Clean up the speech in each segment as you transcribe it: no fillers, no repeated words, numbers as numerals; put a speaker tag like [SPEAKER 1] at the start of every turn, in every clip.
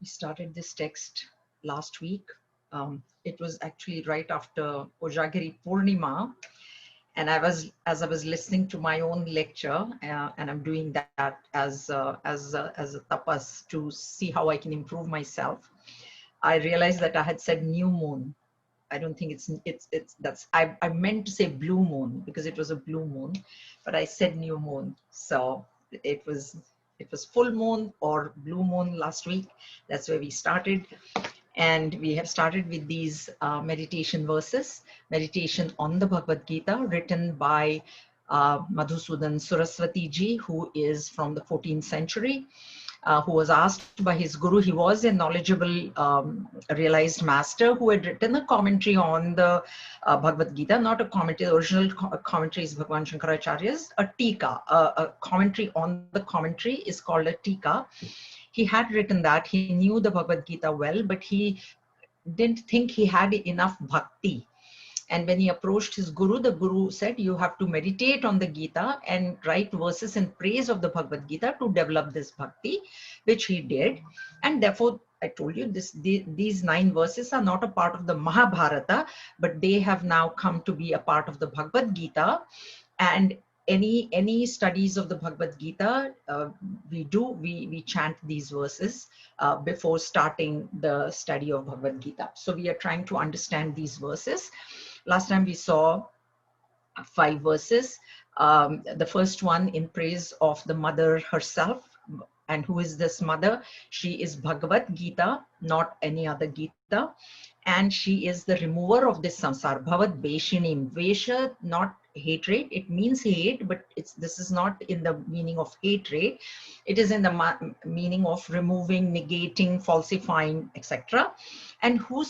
[SPEAKER 1] We started this text last week. It was actually right after Ojagiri Purnima, and as I was listening to my own lecture, and I'm doing that as a tapas to see how I can improve myself. I realized that I had said new moon. I don't think it's that's I meant to say blue moon because it was a blue moon, but I said new moon. So it was it was full moon or blue moon last week. That's where we started. And we have started with these meditation verses, meditation on the Bhagavad Gita, written by Madhusudan Saraswati ji, who is from the 14th century, who was asked by his guru. He was a knowledgeable, realized master who had written a commentary on the Bhagavad Gita, not a commentary. The original commentary is Bhagwan Shankaracharya's, a tika. A commentary on the commentary is called a tika. He had written that. He knew the Bhagavad Gita well, but he didn't think he had enough bhakti. And when he approached his guru, the guru said, you have to meditate on the Gita and write verses in praise of the Bhagavad Gita to develop this bhakti, which he did. And therefore, I told you these 9 verses are not a part of the Mahabharata, but they have now come to be a part of the Bhagavad Gita. And any studies of the Bhagavad Gita, we chant these verses before starting the study of Bhagavad Gita. So we are trying to understand these verses. Last time we saw 5 verses. The first one in praise of the mother herself. And who is this mother? She is Bhagavad Gita, not any other Gita. And she is the remover of this samsara. Bhavat Veshinim. Vesha, not hatred. It means hate, but this is not in the meaning of hatred. It is in the meaning of removing, negating, falsifying, etc. And who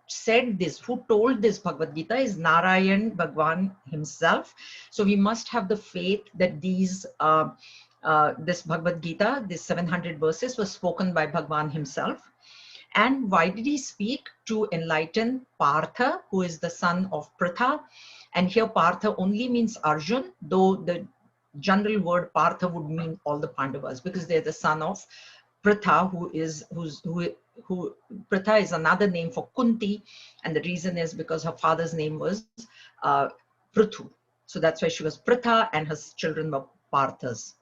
[SPEAKER 1] said this, who told this Bhagavad Gita is Narayan Bhagwan himself. So we must have the faith that these this Bhagavad Gita, this 700 verses, was spoken by Bhagwan himself. And why did he speak? To enlighten Partha, who is the son of Pritha. And here Partha only means Arjun, though the general word Partha would mean all the Pandavas, because they're the son of Pritha, who Pritha is another name for Kunti, and the reason is because her father's name was Prithu. So that's why she was Pritha, and her children were Parthas.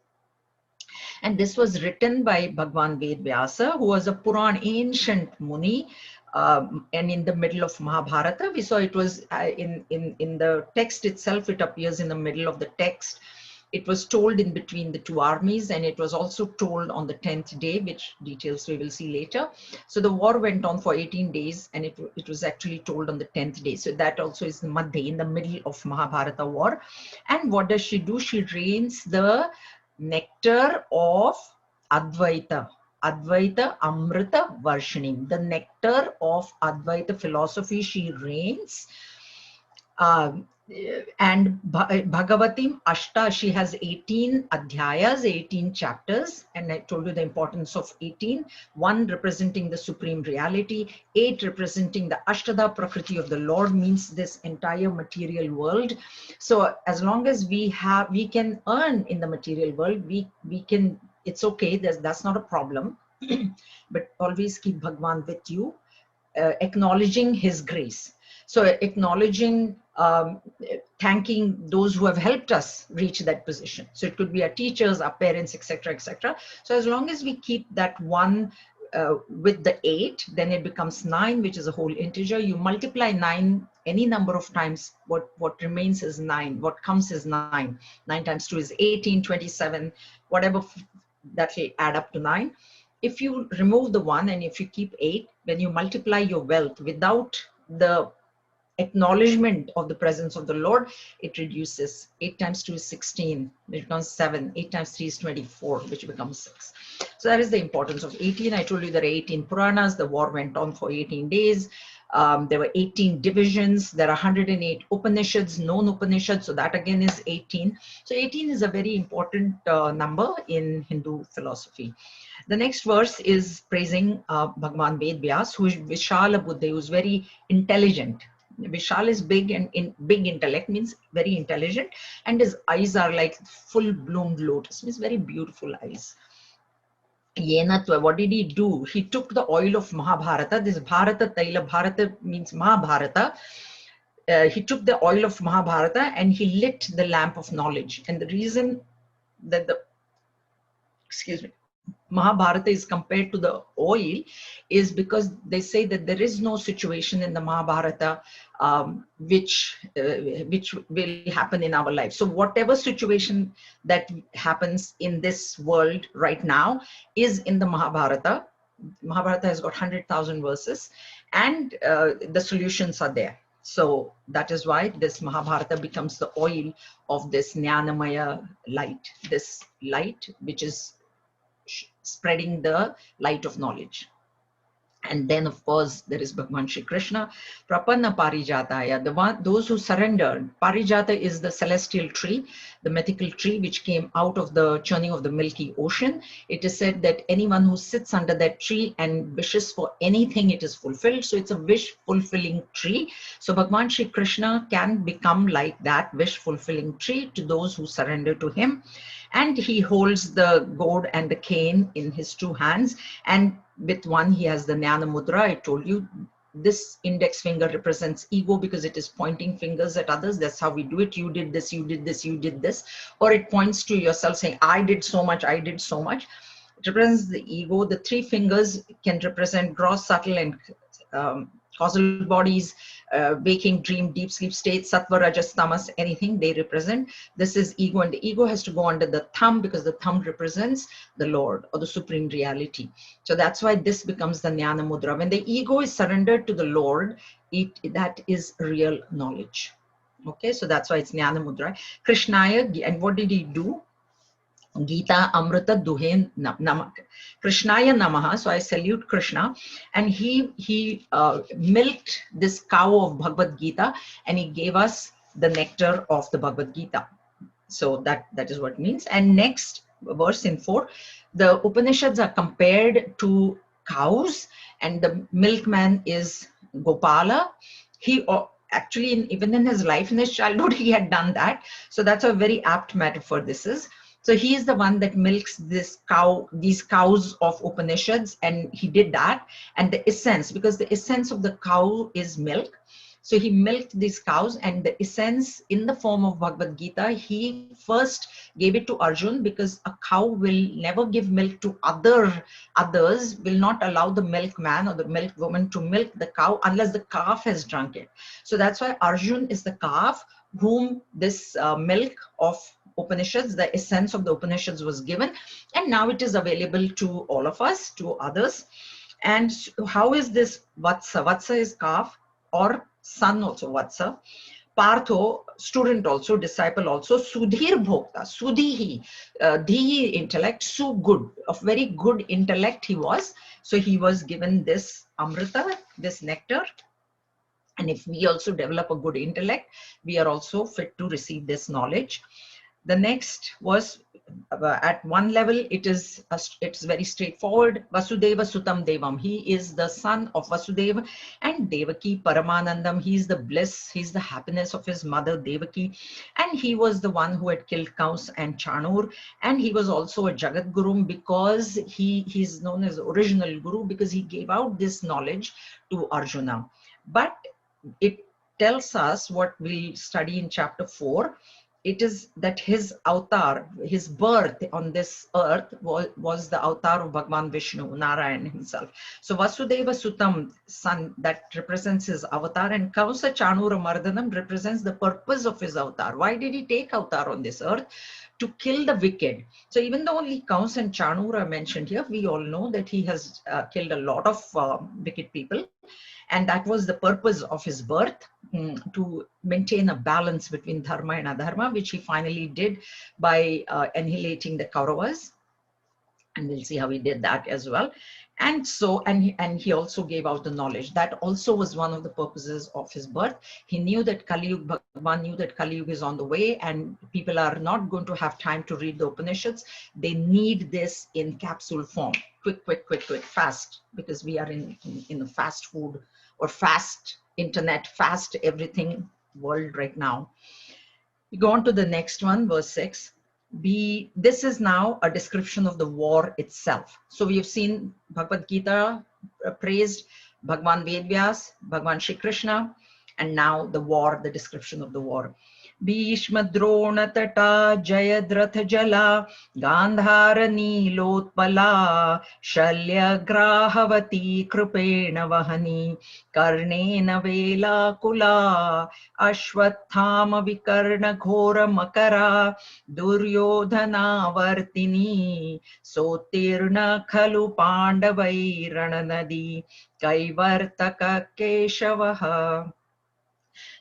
[SPEAKER 1] And this was written by Bhagwan Ved Vyasa, who was a Puran, ancient Muni. And in the middle of Mahabharata, we saw it was in the text itself, it appears in the middle of the text. It was told in between the 2 armies, and it was also told on the 10th day, which details we will see later. So the war went on for 18 days, and it was actually told on the 10th day. So that also is the Madhya, in the middle of Mahabharata war. And what does she do? She rains the nectar of Advaita. Advaita Amrita Varshanim. The nectar of Advaita philosophy she rains. And Bhagavatim Ashta, she has 18 adhyayas, 18 chapters, and I told you the importance of 18. 1 representing the supreme reality, 8 representing the Ashtada Prakriti of the Lord, means this entire material world. So as long as we can earn in the material world, we can, it's okay, that's not a problem. But always keep Bhagwan with you, acknowledging his grace. So acknowledging, thanking those who have helped us reach that position. So it could be our teachers, our parents, etc., etc. So as long as we keep that 1 with the 8, then it becomes 9, which is a whole integer. You multiply 9 any number of times, what remains is 9. What comes is 9. 9 times 2 is 18, 27, whatever, that will add up to 9. If you remove the 1 and if you keep 8, when you multiply your wealth without the acknowledgement of the presence of the Lord, it reduces. 8 times 2 is 16, which becomes 7. 8 times 3 is 24, which becomes 6. So that is the importance of 18. I told you there are 18 Puranas. The war went on for 18 days. There were 18 divisions. There are 108 Upanishads, known Upanishads. So that again is 18. So 18 is a very important number in Hindu philosophy. The next verse is praising Bhagwan Ved Vyas, who is Vishala Buddha, who is very intelligent. Vishal is big, and big intellect means very intelligent, and his eyes are like full bloomed lotus, means very beautiful eyes. Yenatva, what did he do? He took the oil of Mahabharata. This Bharata Taila, Bharata means Mahabharata. He took the oil of Mahabharata and he lit the lamp of knowledge. And the reason that the, excuse me, Mahabharata is compared to the oil is because they say that there is no situation in the Mahabharata which will happen in our life. So whatever situation that happens in this world right now is in the Mahabharata. Mahabharata has got 100,000 verses, and the solutions are there. So that is why this Mahabharata becomes the oil of this Jnanamaya light, this light which is spreading the light of knowledge. And then, of course, there is Bhagavan Shri Krishna, Prapanna Parijataya, the one, those who surrendered. Parijata is the celestial tree, the mythical tree which came out of the churning of the Milky Ocean. It is said that anyone who sits under that tree and wishes for anything, it is fulfilled. So it's a wish-fulfilling tree. So Bhagavan Shri Krishna can become like that wish-fulfilling tree to those who surrender to him. And he holds the gourd and the cane in his two hands, and with one he has the Jnana Mudra. I told you this index finger represents ego because it is pointing fingers at others. That's how we do it. You did this, you did this, you did this. Or it points to yourself saying, I did so much, I did so much. It represents the ego. The three fingers can represent gross, subtle, and causal bodies, waking, dream, deep sleep states, sattva, rajas, tamas, anything they represent. This is ego, and the ego has to go under the thumb because the thumb represents the Lord or the supreme reality. So that's why this becomes the Jnana Mudra. When the ego is surrendered to the Lord, that is real knowledge. Okay, so that's why it's Jnana Mudra. Krishnaya, and what did he do? Gita Amrita Duhe Namak. Krishnaya Namaha. So I salute Krishna. And he milked this cow of Bhagavad Gita and he gave us the nectar of the Bhagavad Gita. So that is what it means. And next verse in 4, the Upanishads are compared to cows and the milkman is Gopala. He actually, even in his life, in his childhood, he had done that. So that's a very apt metaphor this is. So he is the one that milks this cow, these cows of Upanishads, and he did that. And the essence, because the essence of the cow is milk. So he milked these cows, and the essence in the form of Bhagavad Gita, he first gave it to Arjun because a cow will never give milk to others, will not allow the milkman or the milk woman to milk the cow unless the calf has drunk it. So that's why Arjun is the calf whom this milk of Upanishads, the essence of the Upanishads was given, and now it is available to all of us, to others. And how is this Vatsa? Vatsa is calf or son also Vatsa. Partho, student also, disciple also. Sudhir Bhokta, Sudhihi, Dhihi intellect, Su good, of very good intellect he was. So he was given this Amrita, this nectar. And if we also develop a good intellect, we are also fit to receive this knowledge. The next was at one level, it's very straightforward. Vasudeva Sutam Devam. He is the son of Vasudeva and Devaki Paramanandam. He is the bliss, he's the happiness of his mother Devaki. And he was the one who had killed Kaus and Chanur. And he was also a Jagat Guru because he's known as original Guru because he gave out this knowledge to Arjuna. But it tells us what we'll study in chapter 4. It is that his avatar, his birth on this earth was the avatar of Bhagavan Vishnu, Narayan himself. So Vasudeva Sutam, son, that represents his avatar, and Kausa Chanura Mardanam represents the purpose of his avatar. Why did he take avatar on this earth? To kill the wicked. So even though only Kaus and Chanur are mentioned here, we all know that he has killed a lot of wicked people. And that was the purpose of his birth, to maintain a balance between dharma and adharma, which he finally did by annihilating the Kauravas. And we'll see how he did that as well. And so, and he also gave out the knowledge. That also was one of the purposes of his birth. He knew that Kali Yuga, Bhagavan knew that Kali Yuga is on the way and people are not going to have time to read the Upanishads. They need this in capsule form, quick, fast, because we are in a fast food or fast internet, fast everything world right now. We go on to the next one, verse 6. This is now a description of the war itself. So we have seen Bhagavad Gita praised, Bhagwan Vedvyas, Bhagwan Shri Krishna, and now the war, the description of the war. Bhishma Drona Tata Jayadratha Jala Gandhara Nilotpala Shalya Grahavati Krupena Vahani Karnena Vela Kula Ashwathama Vikarna Ghora Makara Duryodhana Vartini Sotirna Khalu Pandavai Rananadi Kaivartaka Keshavaha.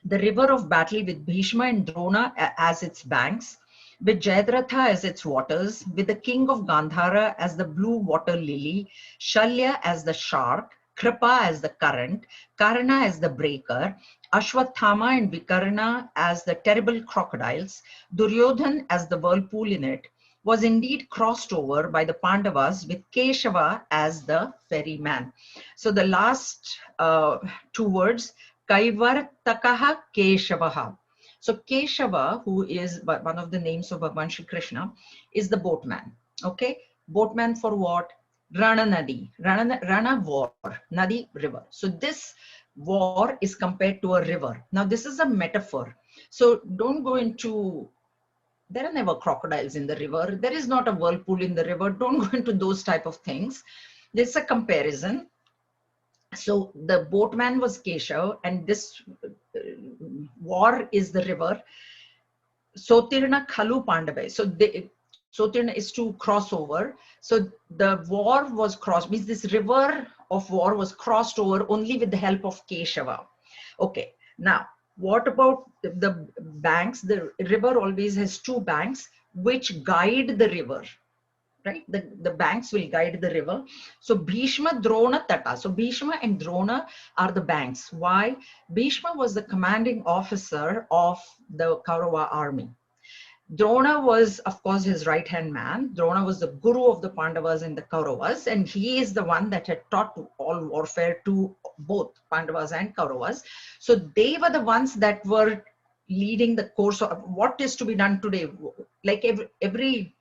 [SPEAKER 1] The river of battle with Bhishma and Drona as its banks, with Jayadratha as its waters, with the king of Gandhara as the blue water lily, Shalya as the shark, Kripa as the current, Karna as the breaker, Ashwathama and Vikarna as the terrible crocodiles, Duryodhan as the whirlpool in it, was indeed crossed over by the Pandavas with Keshava as the ferryman. So the last two words, Kaivartakaha Keshavaha. So Keshava, who is one of the names of Bhagwan Shri Krishna, is the boatman. Okay, boatman for what? Rana Nadi, Rana war, Nadi river. So this war is compared to a river. Now this is a metaphor. So don't go into, there are never crocodiles in the river. There is not a whirlpool in the river. Don't go into those type of things. It's a comparison. So the boatman was Keshav, and this war is the river. Sotirna Khalu Pandavai. So Sotirna is to cross over. So the war was crossed, means this river of war was crossed over only with the help of Keshava. Okay, now what about the banks? The river always has two banks which guide the river. Right, the banks will guide the river. So Bhishma, Drona, Tata. So Bhishma and Drona are the banks. Why? Bhishma was the commanding officer of the Kaurava army. Drona was, of course, his right-hand man. Drona was the guru of the Pandavas and the Kauravas, and he is the one that had taught all warfare to both Pandavas and Kauravas. So they were the ones that were leading the course of what is to be done today. Like every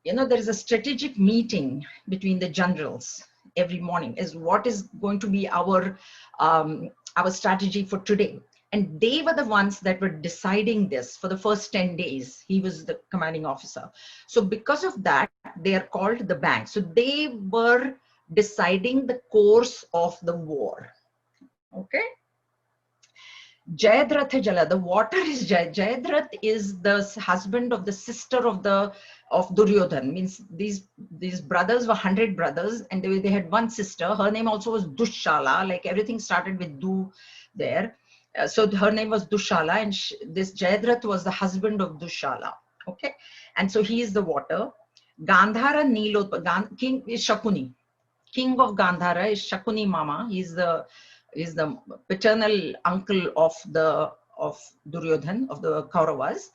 [SPEAKER 1] there is a strategic meeting between the generals every morning is what is going to be our strategy for today. And they were the ones that were deciding this for the first 10 days. He was the commanding officer. So because of that, they are called the banks. So they were deciding the course of the war. Okay. Jayadratha Jala, the water is Jayadrath is the husband of the sister of Duryodhan. Means these brothers were 100 brothers, and they had one sister. Her name also was Dushala. Like everything started with Du there. So her name was Dushala, and this Jayadrath was the husband of Dushala. Okay, and so he is the water. Gandhara Nilot, king is Shakuni. King of Gandhara is Shakuni Mama. He's the paternal uncle of Duryodhan, of the Kauravas.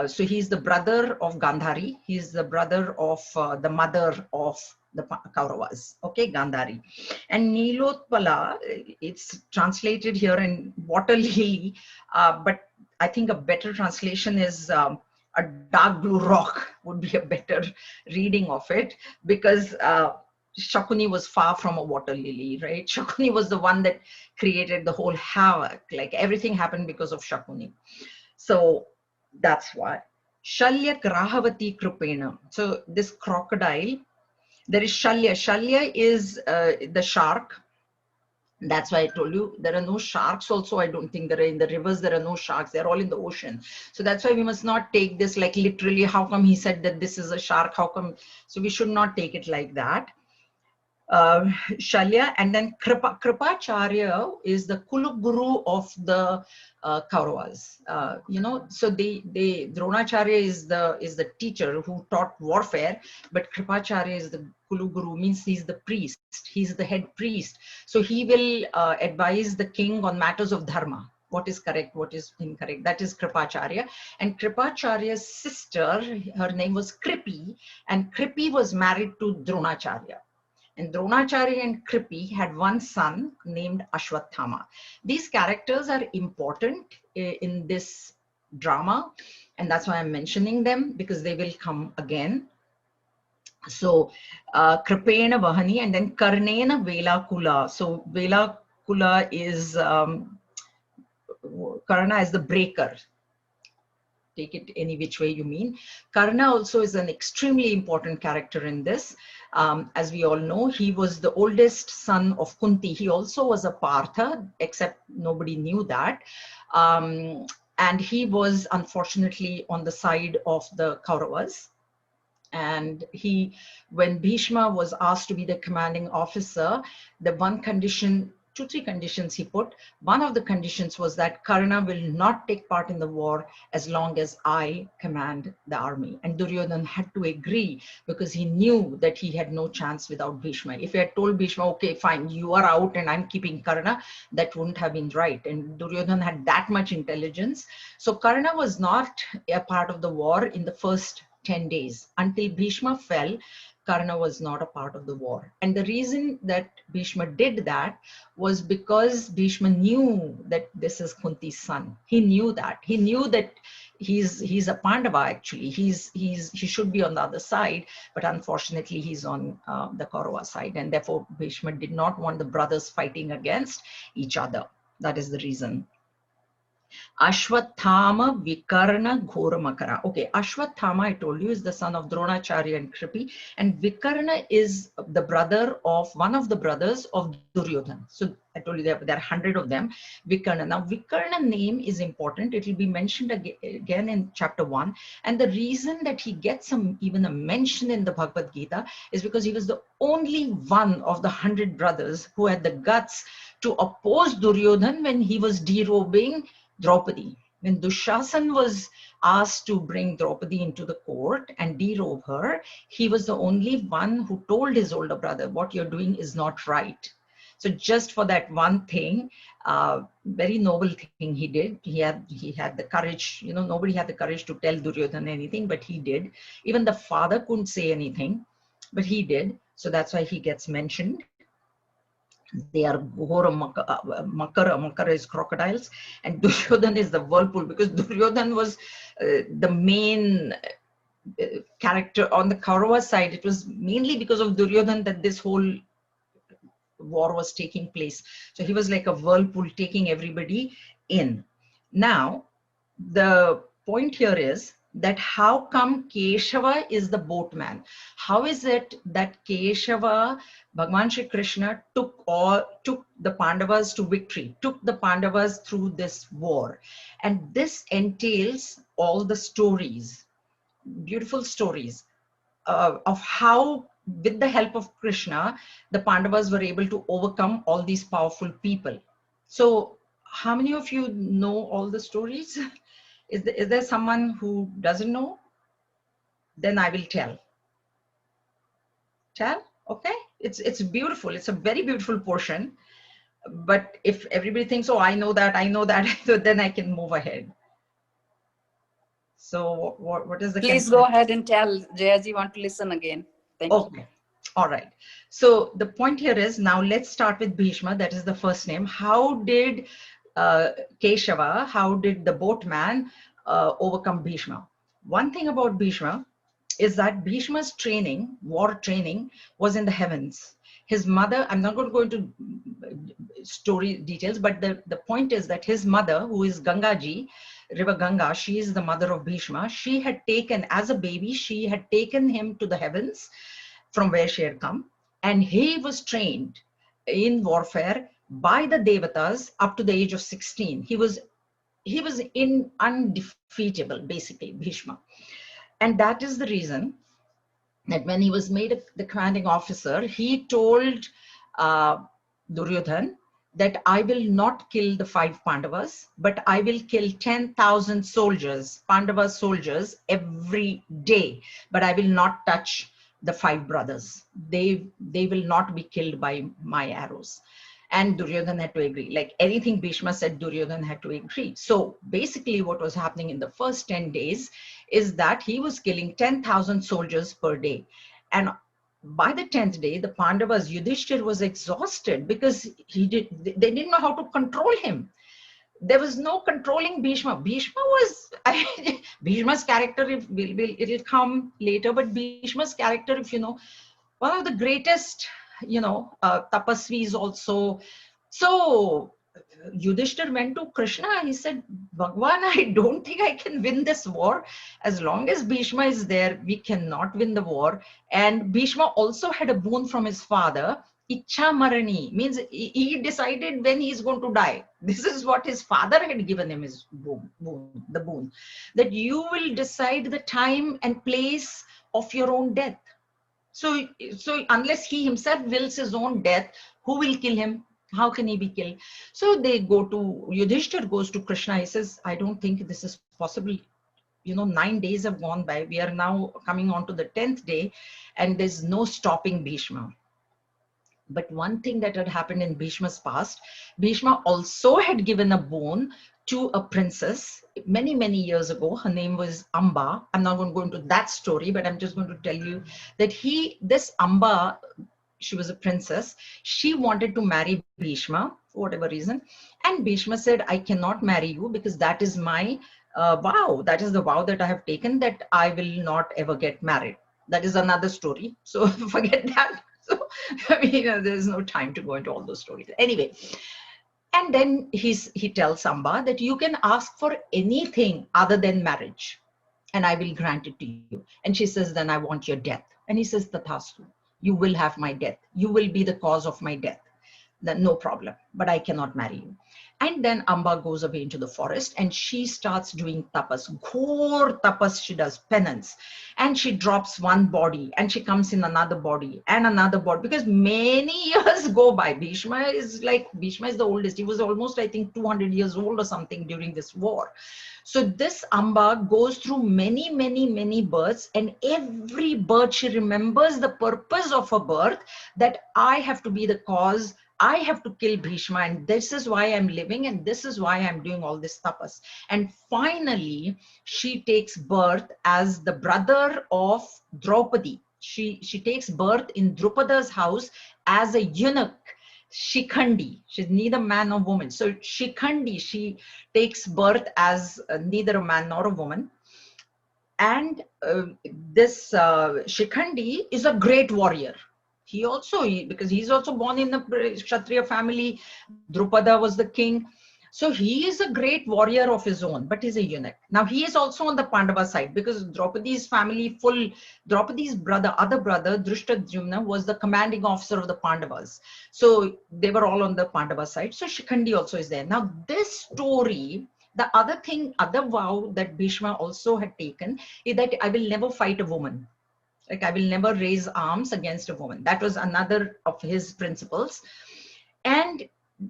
[SPEAKER 1] So he's the brother of Gandhari. He's the brother of the mother of the Kauravas. Okay, Gandhari. And Nilotpala, it's translated here in water lily, but I think a better translation is a dark blue rock would be a better reading of it, because Shakuni was far from a water lily, right? Shakuni was the one that created the whole havoc. Like everything happened because of Shakuni. So that's why. Shalya Grahavati Krupena. So this crocodile, there is Shalya. Shalya is the shark. That's why I told you there are no sharks also. I don't think there are in the rivers. There are no sharks. They're all in the ocean. So that's why we must not take this like literally. How come he said that this is a shark? How come? So we should not take it like that. Shalya, and then Kripacharya is the Kuluguru of the Kauravas. So Dronacharya is the teacher who taught warfare, but Kripacharya is the Kuluguru, means he's the priest. He's the head priest. So he will advise the king on matters of dharma. What is correct, what is incorrect. That is Kripacharya. And Kripacharya's sister, her name was Kripi, and Kripi was married to Dronacharya. And Dronacharya and Kripi had one son named Ashwathama. These characters are important in this drama And that's why I'm mentioning them, because they will come again. So Kripena Vahani, and then Karnena Velakula. So Velakula is Karna is the breaker. Take it any which way you mean. Karna also is an extremely important character in this. As we all know, he was the oldest son of Kunti. He also was a Partha, except nobody knew that. And he was unfortunately on the side of the Kauravas. And when Bhishma was asked to be the commanding officer, the one condition, two, three conditions he put. One of the conditions was that Karna will not take part in the war as long as I command the army. And Duryodhana had to agree, because he knew that he had no chance without Bhishma. If he had told Bhishma, okay, fine, you are out and I'm keeping Karna, that wouldn't have been right. And Duryodhana had that much intelligence. So Karna was not a part of the war in the first 10 days. Until Bhishma fell, Karna was not a part of the war. And the reason that Bhishma did that was because Bhishma knew that this is Kunti's son. He knew that. He knew that he's a Pandava actually. He should be on the other side, but unfortunately he's on the Kaurava side. And therefore Bhishma did not want the brothers fighting against each other. That is the reason. Ashwathama Vikarna Ghoramakara. Okay, Ashwathama, I told you, is the son of Dronacharya and Kripi, and Vikarna is the brother of one of the brothers of Duryodhana. So I told you there are 100 of them. Vikarna. Now, Vikarna name is important. It will be mentioned again in chapter 1. And the reason that he gets even a mention in the Bhagavad Gita is because he was the only one of the 100 brothers who had the guts to oppose Duryodhana when he was derobing Draupadi. When Dushasan was asked to bring Draupadi into the court and derobe her, he was the only one who told his older brother, what you're doing is not right. So just for that one thing, very noble thing he did. He had the courage, nobody had the courage to tell Duryodhana anything, but he did. Even the father couldn't say anything, but he did. So that's why he gets mentioned. They are Ghora Makara is crocodiles, and Duryodhan is the whirlpool, because Duryodhan was the main character on the Kaurava side. It was mainly because of Duryodhan that this whole war was taking place. So he was like a whirlpool taking everybody in. Now, the point here is that how come Keshava is the boatman? How is it that Keshava, Bhagavan Shri Krishna took the Pandavas to victory, took the Pandavas through this war? And this entails all the stories, beautiful stories of how, with the help of Krishna, the Pandavas were able to overcome all these powerful people. So how many of you know all the stories? Is there someone who doesn't know? Then I will tell. Tell? Okay. It's beautiful. It's a very beautiful portion. But if everybody thinks, oh, I know that, so then I can move ahead. So what is the
[SPEAKER 2] Please go ahead and tell. Jayaji want to listen again. Thank you.
[SPEAKER 1] Okay. All right. So the point here is, now let's start with Bhishma. That is the first name. How did Keshava, how did the boatman overcome Bhishma? One thing about Bhishma is that Bhishma's training, war training, was in the heavens. His mother, I'm not going to go into story details, but the point is that his mother, who is Gangaji, River Ganga, she is the mother of Bhishma. She had taken, as a baby, she had taken him to the heavens from where she had come, and he was trained in warfare by the Devatas up to the age of 16. He was undefeatable, basically, Bhishma. And that is the reason that when he was made the commanding officer, he told Duryodhan that I will not kill the 5 Pandavas, but I will kill 10,000 soldiers, Pandava soldiers, every day. But I will not touch the 5 brothers. They will not be killed by my arrows. And Duryodhan had to agree. Like anything Bhishma said, Duryodhan had to agree. So basically what was happening in the first 10 days is that he was killing 10,000 soldiers per day. And by the 10th day, the Pandavas, Yudhishthir was exhausted because they didn't know how to control him. there was no controlling Bhishma. Bhishma was, Bhishma's character, if it'll come later, but Bhishma's character, if you know, one of the greatest, tapasvis also. So Yudhishthir went to Krishna. He said, Bhagwan, I don't think I can win this war. As long as Bhishma is there, we cannot win the war. And Bhishma also had a boon from his father. Ichha Marani means he decided when he is going to die. This is what his father had given him, his the boon, that you will decide the time and place of your own death. So unless he himself wills his own death, who will kill him? How can he be killed? So they go to, Yudhishthir goes to Krishna. He says, I don't think this is possible. 9 days have gone by. We are now coming on to the 10th day, and there's no stopping Bhishma. But one thing that had happened in Bhishma's past, Bhishma also had given a boon to a princess many, many years ago. Her name was Amba. I'm not going to go into that story, but I'm just going to tell you that this Amba, she was a princess. She wanted to marry Bhishma for whatever reason. And Bhishma said, I cannot marry you because that is my vow. That is the vow that I have taken, that I will not ever get married. That is another story. So forget that. So, there's no time to go into all those stories. Anyway, and then he tells Amba that you can ask for anything other than marriage, and I will grant it to you. And she says, then I want your death. And he says, Tathastu, you will have my death. You will be the cause of my death. Then no problem, but I cannot marry you. And then Amba goes away into the forest and she starts doing tapas, ghor tapas. She does penance, and she drops one body and she comes in another body and another body, because many years go by. Bhishma is the oldest. He was almost, I think, 200 years old or something during this war. So this Amba goes through many, many, many births, and every birth she remembers the purpose of her birth, that I have to be the cause. I have to kill Bhishma, and this is why I'm living, and this is why I'm doing all this tapas. And finally, she takes birth as the brother of Draupadi. She takes birth in Drupada's house as a eunuch, Shikhandi. She's neither man nor woman. So Shikhandi, she takes birth as neither a man nor a woman. And this Shikhandi is a great warrior. Because he's also born in a Kshatriya family. Drupada was the king. So he is a great warrior of his own, but he's a eunuch. Now he is also on the Pandava side, because Draupadi's family, Draupadi's other brother, Drishtadyumna, was the commanding officer of the Pandavas. So they were all on the Pandava side. So Shikhandi also is there. Now this story, the other vow that Bhishma also had taken is that I will never fight a woman. I will never raise arms against a woman. That was another of his principles. And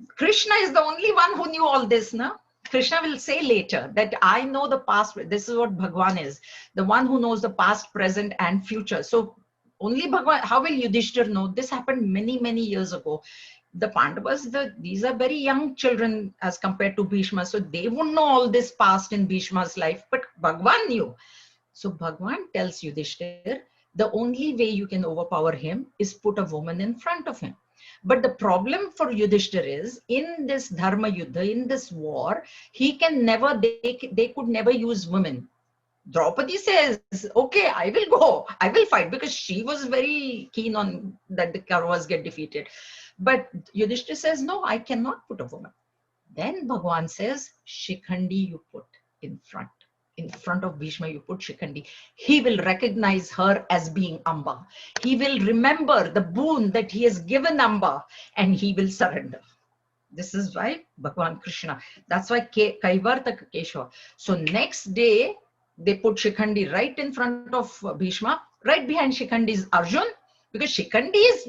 [SPEAKER 1] Krishna is the only one who knew all this. No? Krishna will say later that I know the past. This is what Bhagwan is, the one who knows the past, present, and future. So only Bhagwan, how will Yudhishthir know? This happened many, many years ago. The Pandavas, these are very young children as compared to Bhishma. So they wouldn't know all this past in Bhishma's life, but Bhagwan knew. So Bhagwan tells Yudhishthir, the only way you can overpower him is put a woman in front of him. But the problem for Yudhishthir is, in this Dharma Yuddha, in this war, they could never use women. Draupadi says, okay, I will go, I will fight, because she was very keen on that the Kauravas get defeated. But Yudhishthir says, no, I cannot put a woman. Then Bhagwan says, Shikhandi you put in front. In front of Bhishma, you put Shikhandi. He will recognize her as being Amba. He will remember the boon that he has given Amba, and he will surrender. This is why Bhagwan Krishna. That's why Kaivartaka Keshava. So next day, they put Shikhandi right in front of Bhishma. Right behind Shikhandi is Arjun, because Shikhandi is,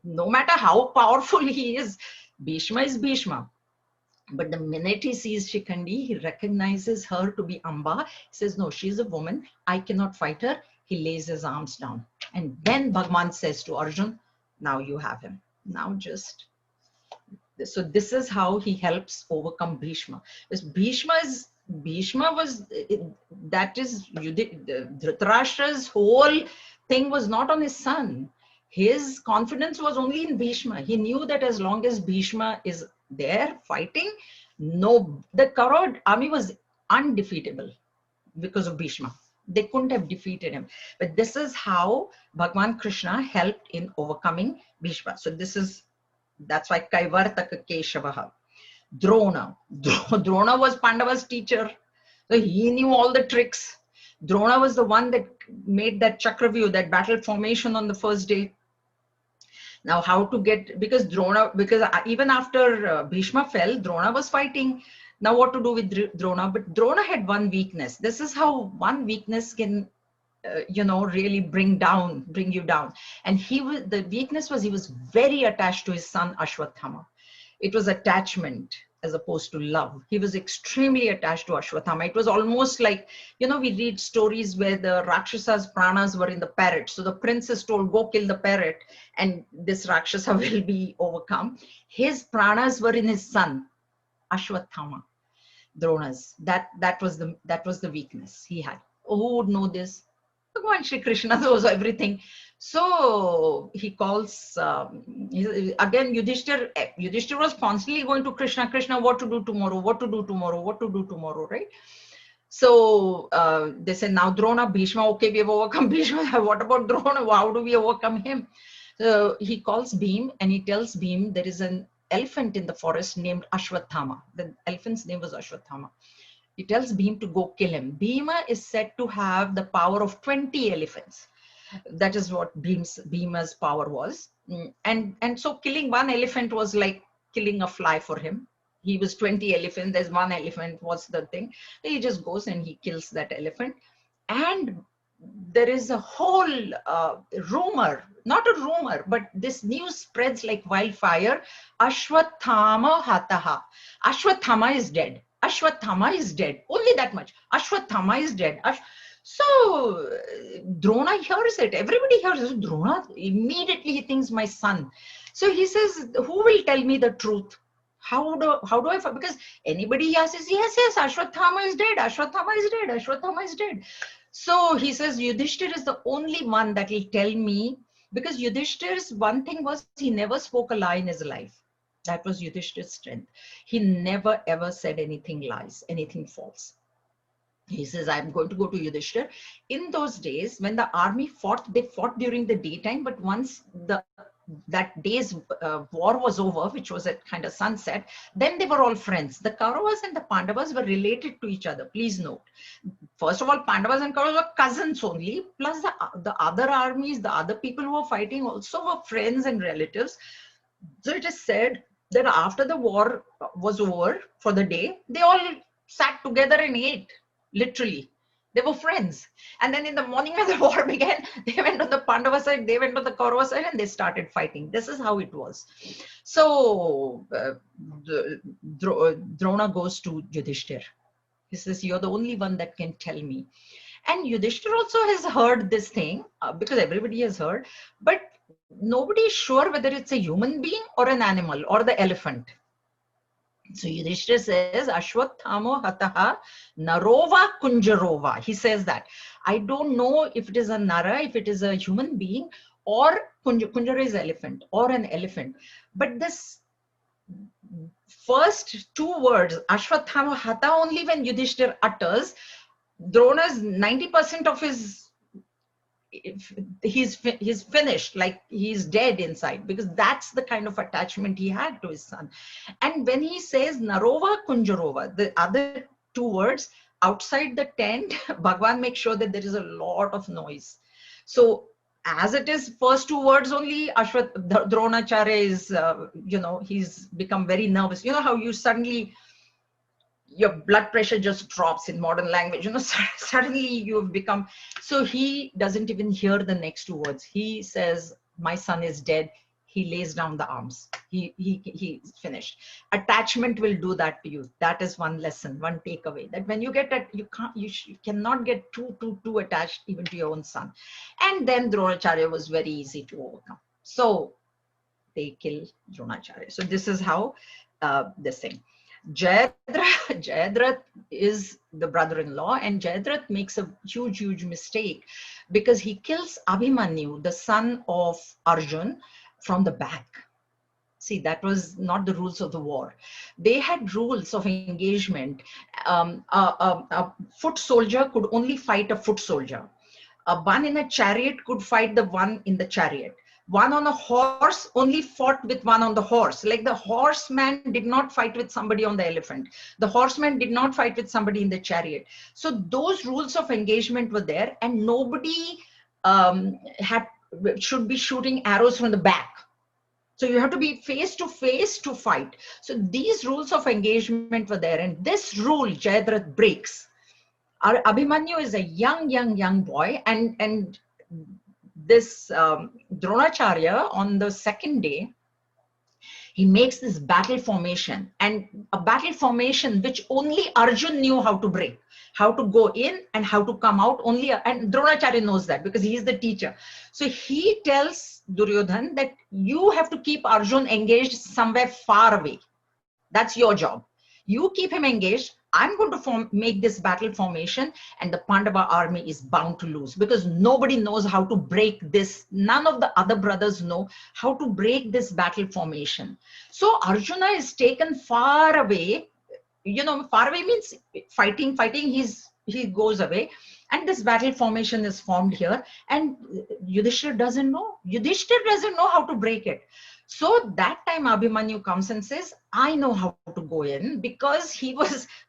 [SPEAKER 1] no matter how powerful he is, Bhishma is Bhishma. But the minute he sees Shikhandi, he recognizes her to be Amba. He says, no, she's a woman. I cannot fight her. He lays his arms down. And then Bhagwan says to Arjun, now you have him. Now just. So this is how he helps overcome Bhishma. Because Bhishma was, that is, Dhritarashtra's whole thing was not on his son. His confidence was only in Bhishma. He knew that as long as Bhishma is there fighting, No, the Kaurav army was undefeatable because of Bhishma. They couldn't have defeated him. But this is how Bhagwan Krishna helped in overcoming Bhishma. So that's why Kaivartaka Keshavaha. Drona. Drona was Pandava's teacher. So he knew all the tricks. Drona was the one that made that Chakravyu, that battle formation on the first day. Now, how to get, because even after Bhishma fell, Drona was fighting. Now, what to do with Drona? But Drona had one weakness. This is how one weakness can, really bring you down. And the weakness was he was very attached to his son Ashwathama. It was attachment as opposed to love. He was extremely attached to Ashwathama. It was almost like, we read stories where the Rakshasa's pranas were in the parrot. So the prince is told, go kill the parrot and this Rakshasa will be overcome. His pranas were in his son, Ashwathama, Drona's. That was the weakness he had. Who would know this? Bhagwan Shri Krishna knows everything. So he calls, again, Yudhishthir was constantly going to Krishna, what to do tomorrow, right? So they said, now Drona, Bhishma, okay, we have overcome Bhishma. What about Drona? How do we overcome him? So he calls Bhim and he tells Bhim there is an elephant in the forest named Ashwathama. The elephant's name was Ashwathama. He tells Bhim to go kill him. Bhima is said to have the power of 20 elephants. That is what Bhima's power was. And so killing one elephant was like killing a fly for him. He was 20 elephants. There's one elephant. What's the thing? He just goes and he kills that elephant. And there is a whole rumor, not a rumor, but this news spreads like wildfire. Ashwathama hataha. Ashwathama is dead. Ashwathama is dead. Only that much. Ashwathama is dead. So Drona hears it. Everybody hears it. Drona, immediately he thinks my son. So he says, who will tell me the truth? How do I, because anybody says, yes, Ashwathama is dead. Ashwathama is dead. Ashwathama is dead. So he says, Yudhishthir is the only one that will tell me, because Yudhishthir's one thing was he never spoke a lie in his life. That was Yudhishthir's strength. He never ever said anything lies, anything false. He says, I'm going to go to Yudhishthir. In those days, when the army fought, they fought during the daytime, but once that day's war was over, which was at kind of sunset, then they were all friends. The Kauravas and the Pandavas were related to each other. Please note. First of all, Pandavas and Kauravas were cousins only, plus the other armies, the other people who were fighting also were friends and relatives. So it is said that after the war was over for the day, they all sat together and ate, literally. They were friends. And then in the morning when the war began, they went on the Pandava side, they went on the Kaurava side, and they started fighting. This is how it was. So Drona goes to Yudhishthir. He says, you're the only one that can tell me. And Yudhishthir also has heard this thing, because everybody has heard, but nobody is sure whether it's a human being or an animal or the elephant. So Yudhishthir says, Ashwathamo hataha narova kunjarova. He says that. I don't know if it is a nara, if it is a human being, or kunjara is elephant, or an elephant. But this first two words, Ashwathama hata, only when Yudhishthir utters, Drona's 90% of he's finished, like he's dead inside, because that's the kind of attachment he had to his son. And when he says Narova Kunjarova, the other two words, outside the tent, Bhagwan makes sure that there is a lot of noise. So as it is first two words only, Dronacharya is, he's become very nervous. You know how you suddenly, your blood pressure just drops in modern language, suddenly you've become, so he doesn't even hear the next two words. He says, my son is dead. He lays down the arms. He's finished. Attachment will do that to you. That is one lesson, one takeaway, that when you get that, you cannot get too attached even to your own son. And then Dronacharya was very easy to overcome. So they kill Dronacharya. So this is how this thing. Jayadratha is the brother-in-law, and Jayadratha makes a huge mistake because he kills Abhimanyu, the son of Arjun, from the back. See, that was not the rules of the war. They had rules of engagement. A foot soldier could only fight a foot soldier. A one in a chariot could fight the one in the chariot. One on a horse only fought with one on the horse. Like the horseman did not fight with somebody on the elephant. The horseman did not fight with somebody in the chariot. So those rules of engagement were there, and nobody should be shooting arrows from the back. So you have to be face to fight. So these rules of engagement were there, and this rule Jayadratha breaks. Our Abhimanyu is a young boy, and this Dronacharya on the second day, he makes this battle formation, and a battle formation which only Arjun knew how to break, how to go in and how to come out. Only, and Dronacharya knows that because he is the teacher. So he tells Duryodhan that you have to keep Arjun engaged somewhere far away. That's your job. You keep him engaged. I'm going to make this battle formation, and the Pandava army is bound to lose because nobody knows how to break this. None of the other brothers know how to break this battle formation. So Arjuna is taken far away. You know, far away means fighting. He goes away, and this battle formation is formed here. And Yudhishthira doesn't know. Yudhishthira doesn't know how to break it. So that time Abhimanyu comes and says, I know how to go in, because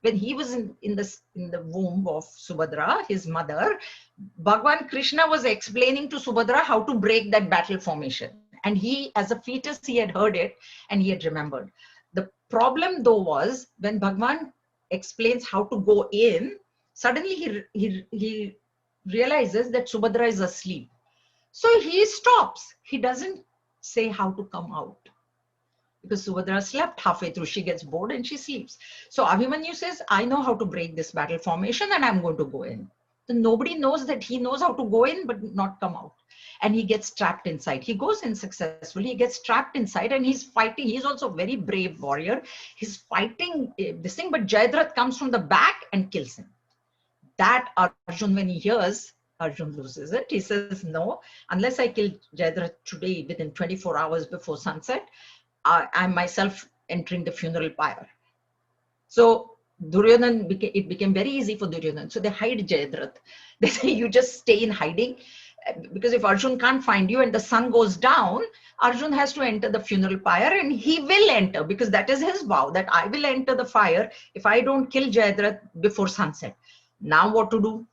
[SPEAKER 1] when he was in the womb of Subhadra, his mother, Bhagwan Krishna was explaining to Subhadra how to break that battle formation. And he, as a fetus, he had heard it and he had remembered. The problem though was when Bhagwan explains how to go in, suddenly he realizes that Subhadra is asleep. So he stops. He doesn't say how to come out, because Subhadra slept halfway through. She gets bored and she sleeps. So Abhimanyu says, I know how to break this battle formation and I'm going to go in. So nobody knows that he knows how to go in but not come out. And he gets trapped inside. He goes in successfully. He gets trapped inside and he's fighting. He's also a very brave warrior. He's fighting this thing, but Jayadratha comes from the back and kills him. That Arjun, when he hears, Arjun loses it. He says, no, unless I kill Jayadratha today within 24 hours before sunset, I'm myself entering the funeral pyre. So Duryodhan, it became very easy for Duryodhan. So they hide Jayadratha. They say, you just stay in hiding, because if Arjun can't find you and the sun goes down, Arjun has to enter the funeral pyre, and he will enter, because that is his vow, that I will enter the fire if I don't kill Jayadratha before sunset. Now what to do?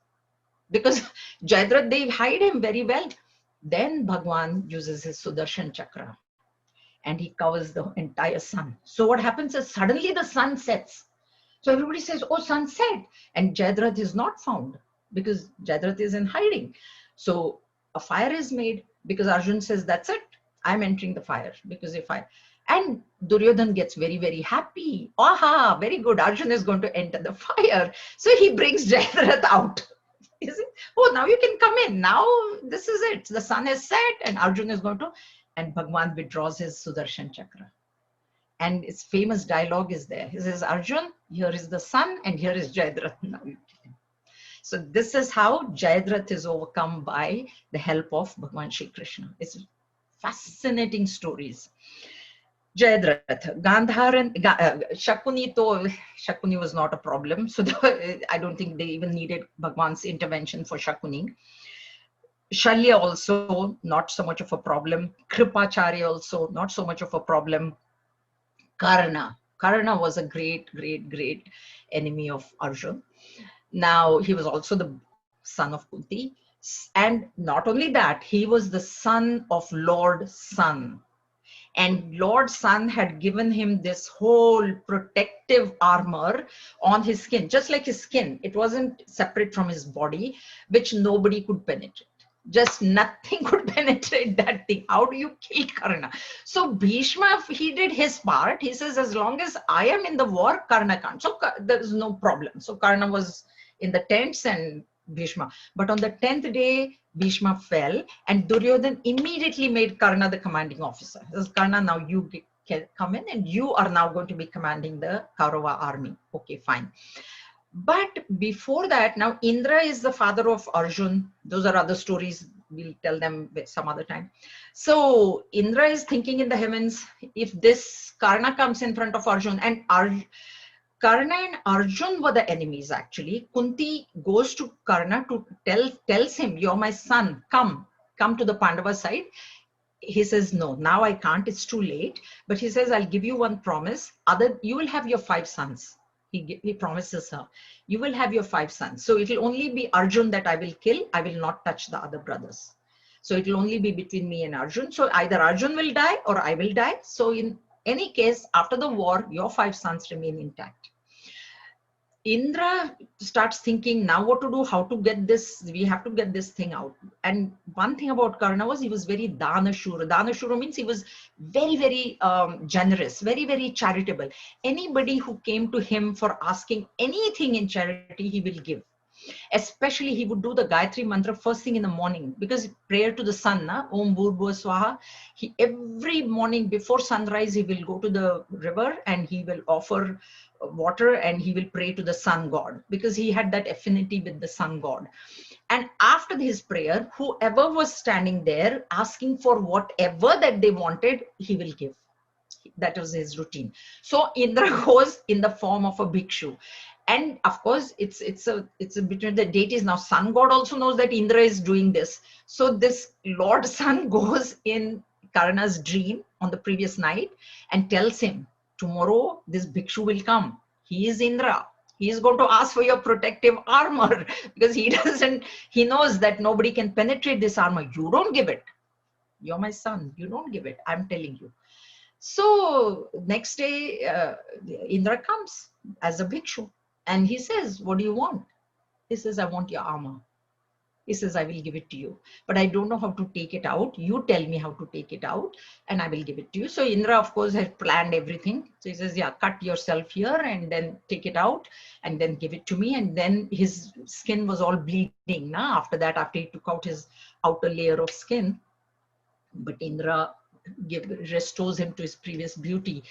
[SPEAKER 1] Because Jayadratha, they hide him very well. Then Bhagwan uses his Sudarshan Chakra and he covers the entire sun. So what happens is suddenly the sun sets. So everybody says, oh, sun set. And Jayadratha is not found because Jayadratha is in hiding. So a fire is made because Arjun says, that's it. I'm entering the fire, because and Duryodhan gets very, very happy. Aha, very good. Arjun is going to enter the fire. So he brings Jayadratha out. Is it? Oh, now you can come in. Now this is it. The sun is set and Arjun is going to, and Bhagwan withdraws his Sudarshan Chakra. And its famous dialogue is there. He says, Arjun, here is the sun and here is Jayadratha. Now you kill him. So this is how Jayadratha is overcome by the help of Bhagwan Shri Krishna. It's fascinating stories. Jayadratha, Gandhar and Shakuni was not a problem. So I don't think they even needed Bhagwan's intervention for Shakuni. Shalya also not so much of a problem. Kripacharya also not so much of a problem. Karna was a great enemy of Arjun. Now he was also the son of Kunti. And not only that, he was the son of Lord Sun. And Lord Sun had given him this whole protective armor on his skin, just like his skin. It wasn't separate from his body, which nobody could penetrate. Just nothing could penetrate that thing. How do you kill Karna? So Bhishma, he did his part. He says, as long as I am in the war, Karna can't. So there is no problem. So Karna was in the tents and Bhishma. But on the 10th day, Bhishma fell and Duryodhan immediately made Karna the commanding officer. He says, Karna, now you can come in and you are now going to be commanding the Kaurava army. Okay, fine. But before that, now Indra is the father of Arjun. Those are other stories. we'll tell them some other time. So Indra is thinking in the heavens, if this Karna comes in front of Arjun, and Karna and Arjun were the enemies actually. Kunti goes to Karna to tells him, you're my son, come to the Pandava side. He says, no, now I can't, it's too late. But he says, I'll give you one promise. You will have your 5 sons. He promises her, you will have your 5 sons. So it will only be Arjun that I will kill. I will not touch the other brothers. So it will only be between me and Arjun. So either Arjun will die or I will die. So in any case, after the war, your 5 sons remain intact. Indra starts thinking now what to do, how to get this, we have to get this thing out. And one thing about Karna was he was very Danashura. Danashura means he was very, very generous, very, very charitable. Anybody who came to him for asking anything in charity, he will give. Especially he would do the Gayatri mantra first thing in the morning, because prayer to the sun, na? Om Bhurbo Swaha. Every morning before sunrise, he will go to the river and he will offer water and he will pray to the sun god, because he had that affinity with the sun god. And after his prayer, whoever was standing there asking for whatever that they wanted, he will give. That was his routine. So Indra goes in the form of a bhikshu. And of course, it's between the deities. Now, sun god also knows that Indra is doing this. So this Lord Sun goes in Karna's dream on the previous night and tells him, tomorrow this bhikshu will come. He is Indra. He is going to ask for your protective armor, because he knows that nobody can penetrate this armor. You don't give it. You're my son. You don't give it. I'm telling you. So next day, Indra comes as a bhikshu. And he says, what do you want? He says, I want your armor. He says, I will give it to you. But I don't know how to take it out. You tell me how to take it out and I will give it to you. So Indra, of course, had planned everything. So he says, yeah, cut yourself here and then take it out and then give it to me. And then his skin was all bleeding. After that, after he took out his outer layer of skin. But Indra restores him to his previous beauty.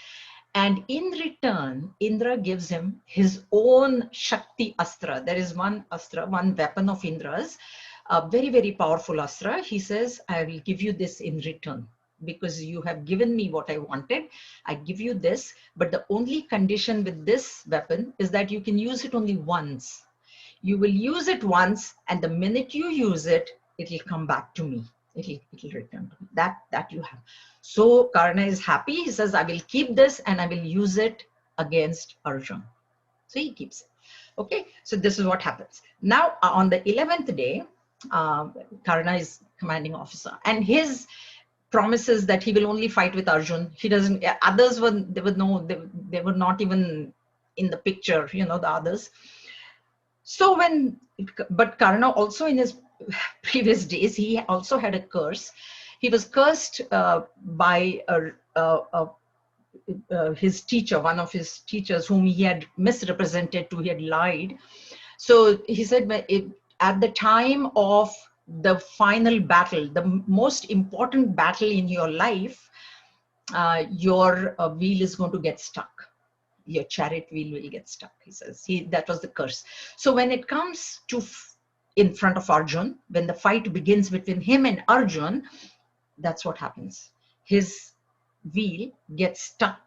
[SPEAKER 1] And in return, Indra gives him his own Shakti Astra. There is one Astra, one weapon of Indra's, a very, very powerful Astra. He says, I will give you this in return because you have given me what I wanted. I give you this, but the only condition with this weapon is that you can use it only once. You will use it once, and the minute you use it, it will come back to me. It will return to me. That you have. So Karna is happy. He says, I will keep this and I will use it against Arjun. So he keeps it. Okay, so this is what happens. Now, on the 11th day, Karna is commanding officer, and his promises that he will only fight with Arjun. He doesn't, others were, they were not even in the picture, the others. So but Karna also in his previous days, he also had a curse. He was cursed by his teacher, one of his teachers whom he had misrepresented to, he had lied. So he said, at the time of the final battle, the most important battle in your life, your wheel is going to get stuck. Your chariot wheel will get stuck, he says. That was the curse. So when it comes to in front of Arjun, when the fight begins between him and Arjun, that's what happens. His wheel gets stuck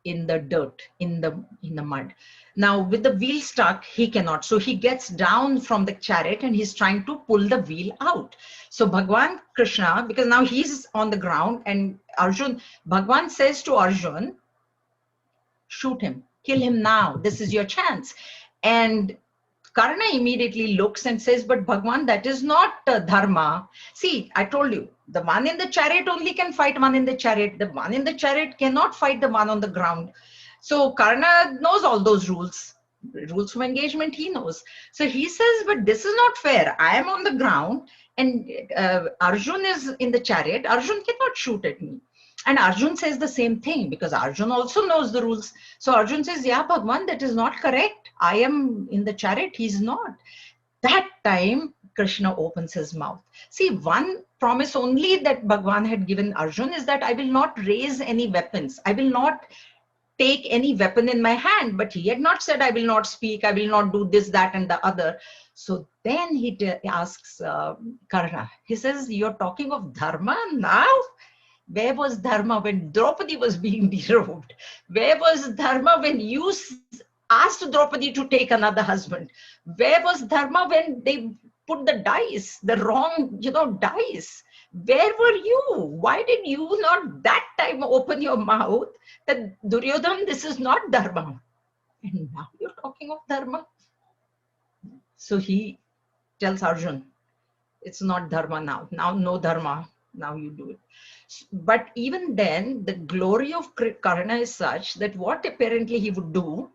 [SPEAKER 1] in the dirt, in the mud. Now with the wheel stuck, he cannot. So he gets down from the chariot and he's trying to pull the wheel out. So Bhagwan Krishna, because now he's on the ground, and Bhagwan says to Arjun, shoot him, kill him now. This is your chance. And Karna immediately looks and says, but Bhagwan, that is not dharma. See, I told you, the one in the chariot only can fight one in the chariot. The one in the chariot cannot fight the one on the ground. So Karna knows all those rules from engagement, he knows. So he says, but this is not fair. I am on the ground and Arjun is in the chariot. Arjun cannot shoot at me. And Arjun says the same thing, because Arjun also knows the rules. So Arjun says, yeah, Bhagwan, that is not correct. I am in the chariot, he's not. That time, Krishna opens his mouth. See, one promise only that Bhagwan had given Arjun is that I will not raise any weapons. I will not take any weapon in my hand. But he had not said, I will not speak, I will not do this, that, and the other. So then he asks Karna, he says, you're talking of dharma now? Where was dharma when Draupadi was being derobed? Where was dharma when you asked Draupadi to take another husband? Where was dharma when they put the dice, the wrong, dice? Where were you? Why did you not that time open your mouth that Duryodhan, this is not dharma? And now you're talking of dharma. So he tells Arjun, it's not dharma now. Now no dharma. Now you do it. But even then, the glory of Karna is such that what apparently he would do,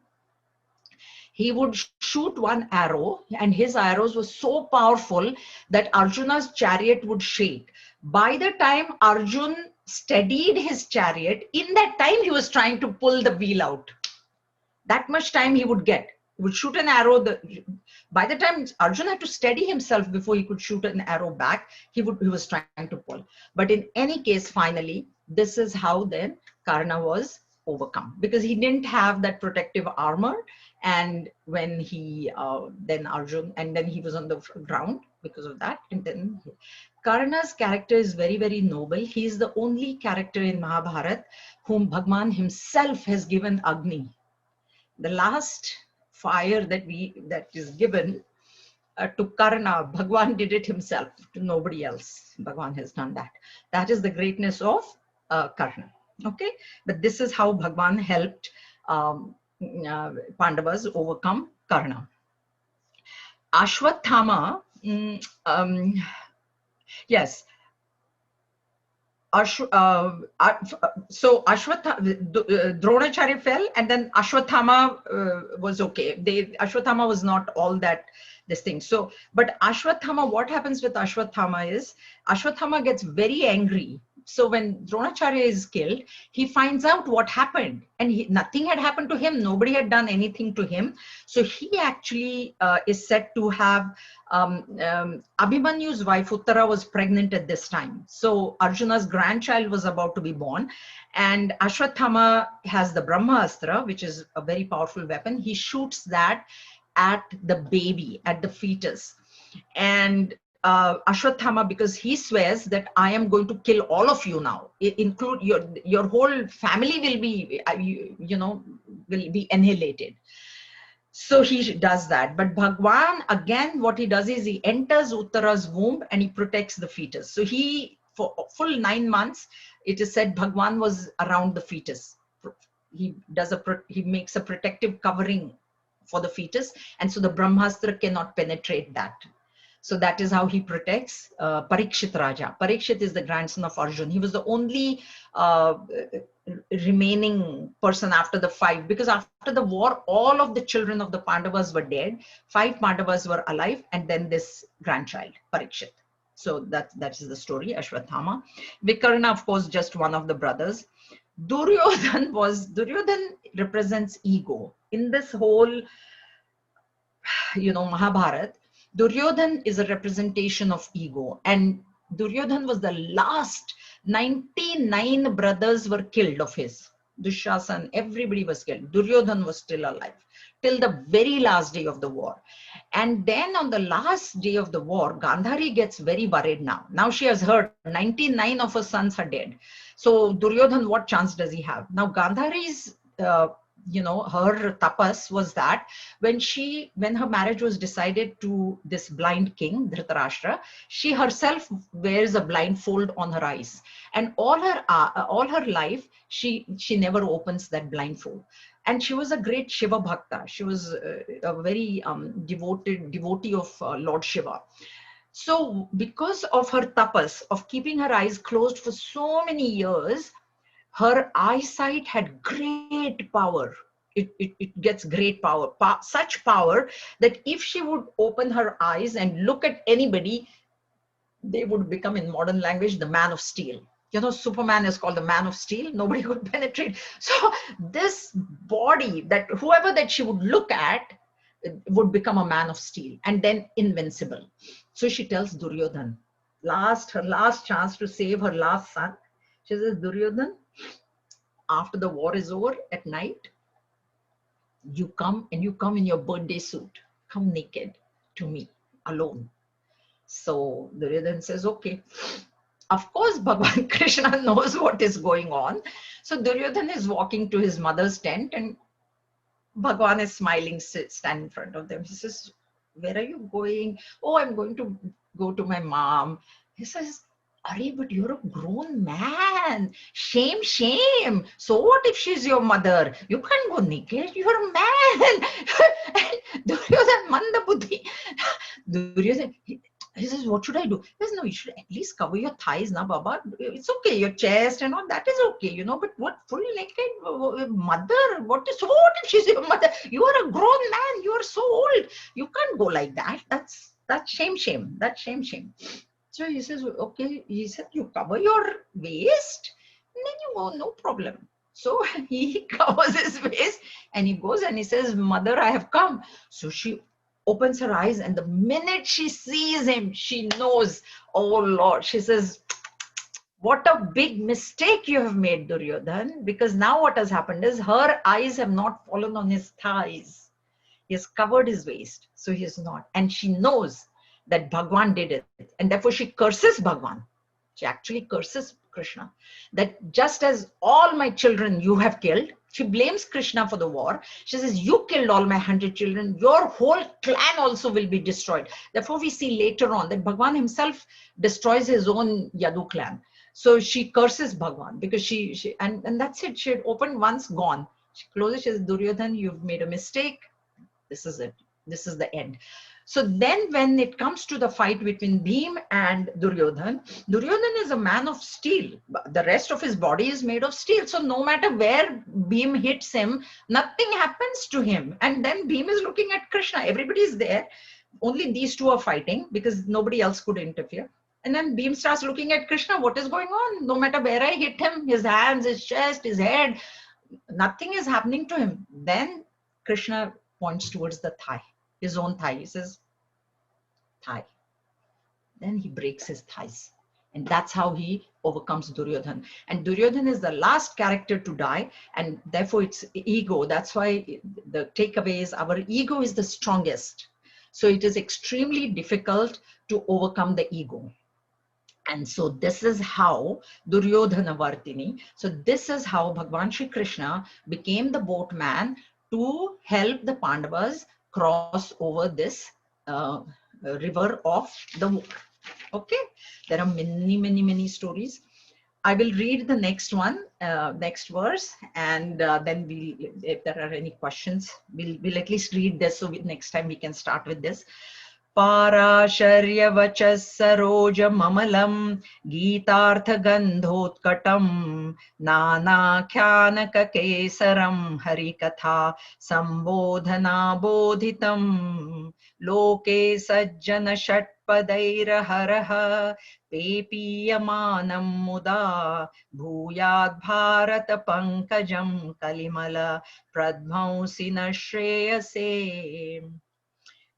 [SPEAKER 1] he would shoot one arrow, and his arrows were so powerful that Arjuna's chariot would shake. By the time Arjun steadied his chariot, in that time he was trying to pull the wheel out. That much time he would get. He would shoot an arrow. By the time Arjun had to steady himself before he could shoot an arrow back, he was trying to pull. But in any case, finally, this is how then Karna was overcome, because he didn't have that protective armor. And when he then Arjun, and then he was on the ground because of that. And then Karna's character is very, very noble. He is the only character in Mahabharata whom Bhagwan himself has given Agni. The last fire that is given to Karna, Bhagwan did it himself, to nobody else. Bhagwan has done that. That is the greatness of Karna. Okay, but this is how Bhagwan helped Pandavas overcome Karna. Ashwathama, yes. So Dronacharya fell, and then Ashwathama was okay. Ashwathama was not all that this thing. So, but Ashwathama, what happens with Ashwathama is Ashwathama gets very angry. So when Dronacharya is killed, he finds out what happened, and nothing had happened to him. Nobody had done anything to him. So he actually is said to have Abhimanyu's wife Uttara was pregnant at this time. So Arjuna's grandchild was about to be born, and Ashwathama has the Brahmastra, which is a very powerful weapon. He shoots that at the baby, at the fetus. And Ashwathama, because he swears that I am going to kill all of you now, include your whole family will be, will be annihilated. So he does that. But Bhagwan, again, what he does is he enters Uttara's womb and he protects the fetus. So he, for full 9 months, it is said Bhagwan was around the fetus. He makes a protective covering for the fetus. And so the Brahmastra cannot penetrate that. So that is how he protects Parikshit Raja. Parikshit is the grandson of Arjun. He was the only remaining person after the 5, because after the war, all of the children of the Pandavas were dead. 5 Pandavas were alive, and then this grandchild, Parikshit. So that is the story, Ashwathama. Vikarna, of course, just one of the brothers. Duryodhan represents ego. In this whole, Mahabharata, Duryodhan is a representation of ego, and Duryodhan was the last. 99 brothers were killed of his. Dushasan, everybody was killed. Duryodhan was still alive till the very last day of the war. And then on the last day of the war, Gandhari gets very worried now. Now she has heard 99 of her sons are dead. So Duryodhan, what chance does he have? Now Gandhari's her tapas was that when her marriage was decided to this blind king, Dhritarashtra, she herself wears a blindfold on her eyes. And all her life, she never opens that blindfold. And she was a great Shiva Bhakta. She was a very devotee of Lord Shiva. So because of her tapas, of keeping her eyes closed for so many years, her eyesight had great power. It gets great power, such power that if she would open her eyes and look at anybody, they would become, in modern language, the man of steel. Superman is called the man of steel. Nobody could penetrate. So this body, that whoever that she would look at would become a man of steel, and then invincible. So she tells Duryodhan, her last chance to save her last son. She says, Duryodhan, after the war is over at night, you come in your birthday suit. Come naked. to me alone. So Duryodhana says, okay. Of course, Bhagavan Krishna knows what is going on. So Duryodhana is walking to his mother's tent, and Bhagavan is smiling, standing in front of them. He says, where are you going? Oh, I'm going to go to my mom. He says, Ari, but you're a grown man. Shame, shame. So what if she's your mother? You can't go naked. You're a man. Duryodhana, Manda Buddhi. Duryodhana, he says, what should I do? He says, no, you should at least cover your thighs now, Baba. It's okay, your chest and all, that is okay, you know, but what, full naked mother? What if she's your mother? You are a grown man, you are so old. You can't go like that. That's shame, shame. That's shame, shame. So he says, okay, he said, you cover your waist, and then you go, no problem. So he covers his waist and he goes and he says, mother, I have come. So she opens her eyes, and the minute she sees him, she knows, oh Lord. She says, what a big mistake you have made, Duryodhan, because now what has happened is her eyes have not fallen on his thighs. He has covered his waist, so he is not. And she knows that Bhagwan did it, and therefore she curses Bhagwan. She actually curses Krishna, that just as all my children you have killed. She blames Krishna for the war. She says, you killed all my 100 children. Your whole clan also will be destroyed. Therefore, we see later on that Bhagwan himself destroys his own Yadu clan. So she curses Bhagwan because and that's it. She had opened once, gone. She closes, she says, Duryodhan, you've made a mistake. This is it. This is the end. So then when it comes to the fight between Bhim and Duryodhan, Duryodhan is a man of steel. The rest of his body is made of steel. So no matter where Bhim hits him, nothing happens to him. And then Bhim is looking at Krishna. Everybody is there. Only these two are fighting because nobody else could interfere. And then Bhim starts looking at Krishna. What is going on? No matter where I hit him, his hands, his chest, his head, nothing is happening to him. Then Krishna points towards the thigh, his own thigh. He says, thigh. Then he breaks his thighs. And that's how he overcomes Duryodhan. And Duryodhan is the last character to die. And therefore it's ego. That's why the takeaway is our ego is the strongest. So it is extremely difficult to overcome the ego. And so this is how Duryodhana Vartini. So this is how Bhagwan Shri Krishna became the boatman to help the Pandavas cross over this river of the war. Okay, there are many stories. I will read the next one, next verse, and then if there are any questions, we'll at least read this. So next time we can start with this. पाराशर्यवचः सरोजममलं गीतार्थगन्धोत्कटं नानाख्यानककेसरं हरिकथा सम्बोधनाबोधितं लोके सज्जन षट्पदैरहरः पेपीयमानं मुदा भूयाद् भारत पङ्कजं कलिमल प्रध्वंसि न श्रेयसे.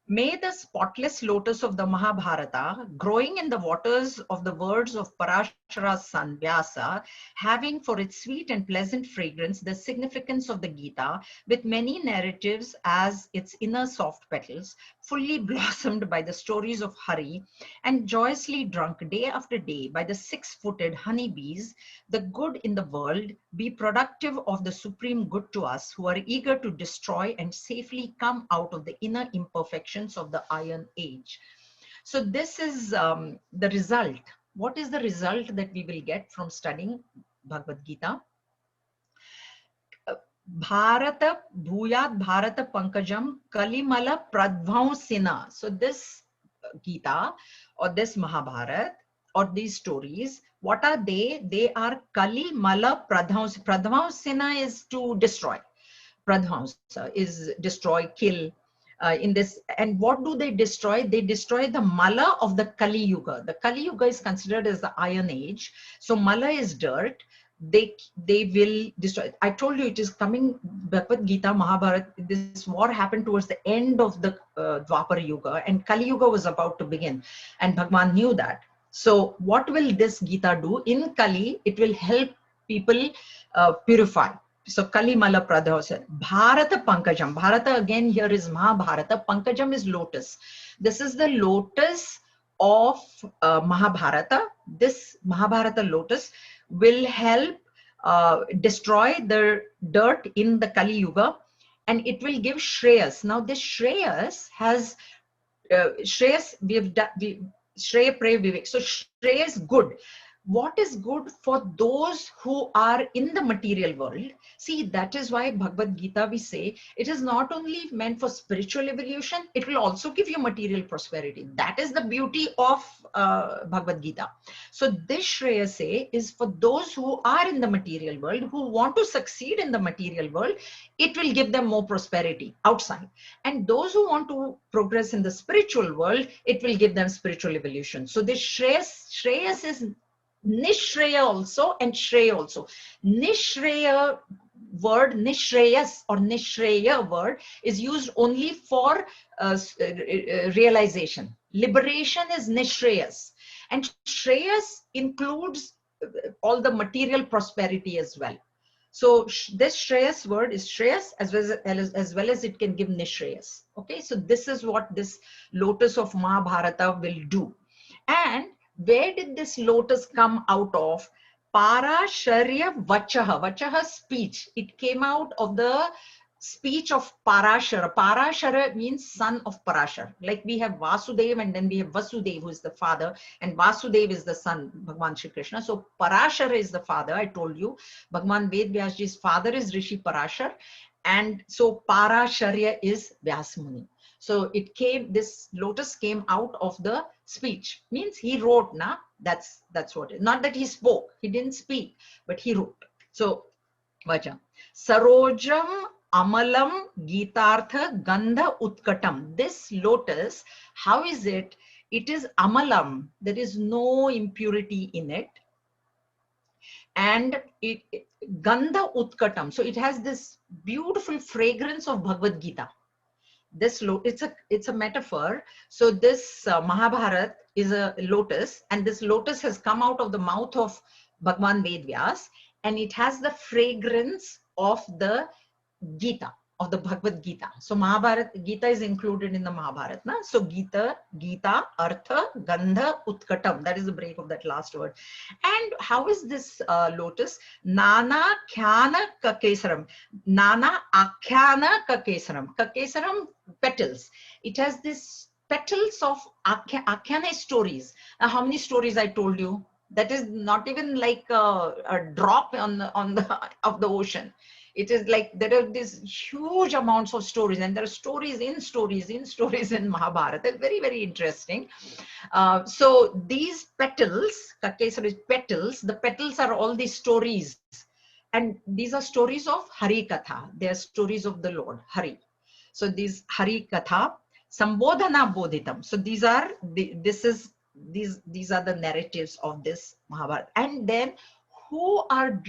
[SPEAKER 1] May the spotless lotus of the Mahabharata, growing in the waters of the words of Parashara's son Vyasa, having for its sweet and pleasant fragrance the significance of the Gita, with many narratives as its inner soft petals, fully blossomed by the stories of Hari, and joyously drunk day after day by the six-footed honeybees, the good in the world be productive of the supreme good to us who are eager to destroy and safely come out of the inner imperfections of the Iron Age. So this is the result. What is the result that we will get from studying Bhagavad Gita? Bharata Bhuyat Bharata Pankajam Kalimala Pradvamsina. So this Gita or this Mahabharat or these stories, what are they? They are Kali Mala Pradvamsina. Pradvamsina is to destroy. Pradvamsa is destroy, kill. In this, and what do they destroy? They destroy the mala of the Kali Yuga. The Kali Yuga is considered as the Iron Age. So mala is dirt. They will destroy. I told you it is coming. Bhagavad Gita, Mahabharata. This war happened towards the end of the Dwapara Yuga, and Kali Yuga was about to begin, and Bhagwan knew that. So what will this Gita do? In Kali, it will help people purify. So Kali Mala Pradhausa. Bharata Pankajam. Bharata again here is Mahabharata. Pankajam is lotus. This is the lotus of Mahabharata. This Mahabharata lotus will help destroy the dirt in the Kali Yuga, and it will give Shreyas. Now this Shreyas has Shreyas, Shreya Pray Vivek. So Shreya is good. What is good for those who are in the material world? See, that is why Bhagavad Gita, we say, it is not only meant for spiritual evolution, it will also give you material prosperity. That is the beauty of Bhagavad Gita. So this Shreya say is for those who are in the material world, who want to succeed in the material world, it will give them more prosperity outside. And those who want to progress in the spiritual world, it will give them spiritual evolution. So this Shreyas is Nishreya also and Shreya also. Nishreya word, Nishreyas or Nishreya word is used only for realization. Liberation is Nishreyas. And Shreyas includes all the material prosperity as well. So this Shreyas word is Shreyas as well as it can give Nishreyas. Okay, so this is what this lotus of Mahabharata will do. And where did this lotus come out of? Parasharya Vachaha. Vachaha, speech. It came out of the speech of Parashara. Parashara means son of Parashar. Like we have Vasudeva and then we have Vasudeva, who is the father, and Vasudeva is the son, Bhagavan Shri Krishna. So Parashara is the father, I told you. Bhagavan Ved Vyasji's father is Rishi Parashar. And so Parasharya is Vyasmuni. So it came, this lotus came out of the speech. Means he wrote, na? That's what it is. Not that he spoke. He didn't speak, but he wrote. So, Vacha. Sarojam Amalam Gitartha Gandha Utkatam. This lotus, how is it? It is Amalam. There is no impurity in it. And it Gandha Utkatam. So it has this beautiful fragrance of Bhagavad Gita. This it's a metaphor. So this Mahabharata is a lotus, and this lotus has come out of the mouth of Bhagavan Ved Vyas, and it has the fragrance of the Gita, of the Bhagavad Gita. So Mahabharata, Gita is included in the Mahabharata. Na? So Gita, Artha, Gandha, Utkatam. That is the break of that last word. And how is this lotus? Nana Khyana Kakesaram. Nana Akhyana Kakesaram. Kakesaram, petals. It has this petals of Akhyana stories. Now, how many stories I told you? That is not even like a drop on the of the ocean. It is like there are these huge amounts of stories, and there are stories in Mahabharata. Very, very interesting. So these petals, Kakesar is petals, the petals are all these stories. And these are stories of Hari Katha. They are stories of the Lord, Hari. So these Hari Katha, Sambodhana Bodhitam. So these are the narratives of this Mahabharata. And then who are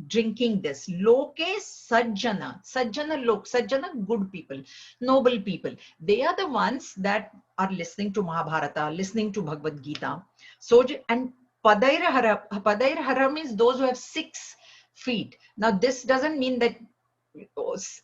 [SPEAKER 1] drinking this? Loke Sajjana. Sajjana, good people, noble people. They are the ones that are listening to Mahabharata, listening to Bhagavad Gita. So, and Padair Hara means those who have 6 feet. Now, this doesn't mean that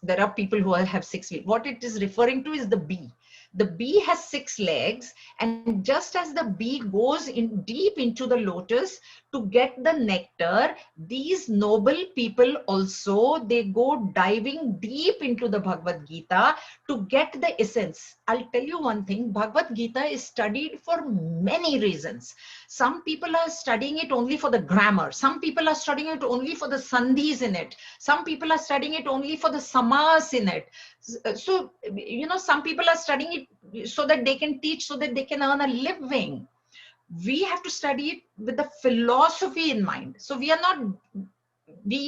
[SPEAKER 1] there are people who have 6 feet. What it is referring to is the bee. The bee has 6 legs, and just as the bee goes in deep into the lotus to get the nectar, these noble people also, they go diving deep into the Bhagavad Gita to get the essence. I'll tell you one thing, Bhagavad Gita is studied for many reasons. Some people are studying it only for the grammar. Some people are studying it only for the sandhis in it. Some people are studying it only for the samas in it. So, some people are studying it so that they can teach, so that they can earn a living. We have to study it with the philosophy in mind. So we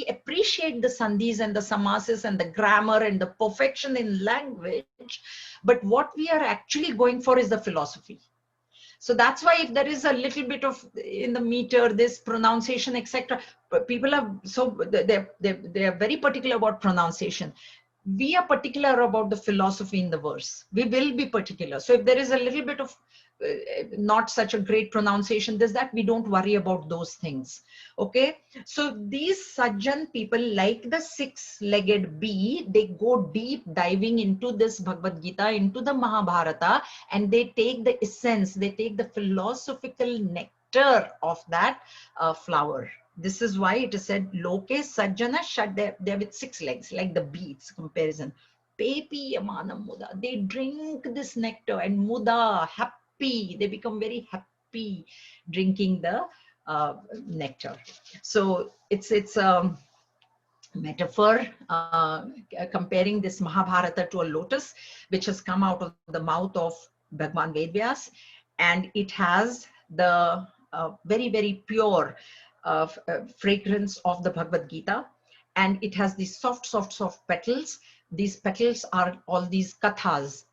[SPEAKER 1] appreciate the sandhis and the samasis and the grammar and the perfection in language, but what we are actually going for is the philosophy. So that's why if there is a little bit of in the meter, this pronunciation, etc., people are so they are very particular about pronunciation. we are particular about the philosophy in the verse. We will be particular. So if there is a little bit of not such a great pronunciation, there's that, we don't worry about those things. Okay. So these Sajjan people, like the six-legged bee, they go deep diving into this Bhagavad Gita, into the Mahabharata, and they take the essence, they take the philosophical nectar of that flower. This is why it is said, Loke Sajjana Shad, they're with 6 legs, like the bees comparison. Pepi Yamanam Muda. They drink this nectar and Muda, happy. They become very happy drinking the nectar. So it's a metaphor comparing this Mahabharata to a lotus, which has come out of the mouth of Bhagwan Vedvyas, and it has the very, very pure fragrance of the Bhagavad Gita, and it has these soft, soft, soft petals. These petals are all these kathas,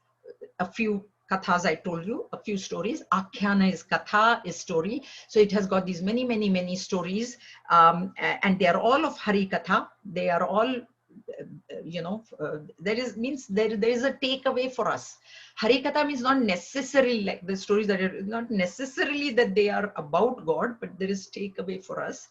[SPEAKER 1] a few kathas I told you, a few stories. Akhyana is katha, is story. So it has got these many, many, many stories, and they are all of Hari Katha. They are all, there is a takeaway for us. Hari Katha means not necessarily like the stories that are not necessarily that they are about God, but there is takeaway for us.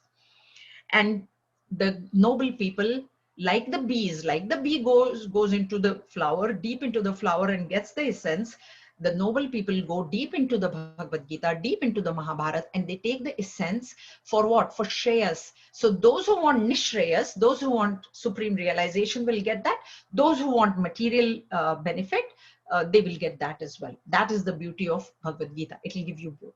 [SPEAKER 1] And the noble people, like the bees, like the bee goes into the flower, deep into the flower and gets the essence, the noble people go deep into the Bhagavad Gita, deep into the Mahabharata, and they take the essence for what? For Shreyas. So those who want Nishreyas, those who want supreme realization will get that. Those who want material benefit, they will get that as well. That is the beauty of Bhagavad Gita. It will give you both.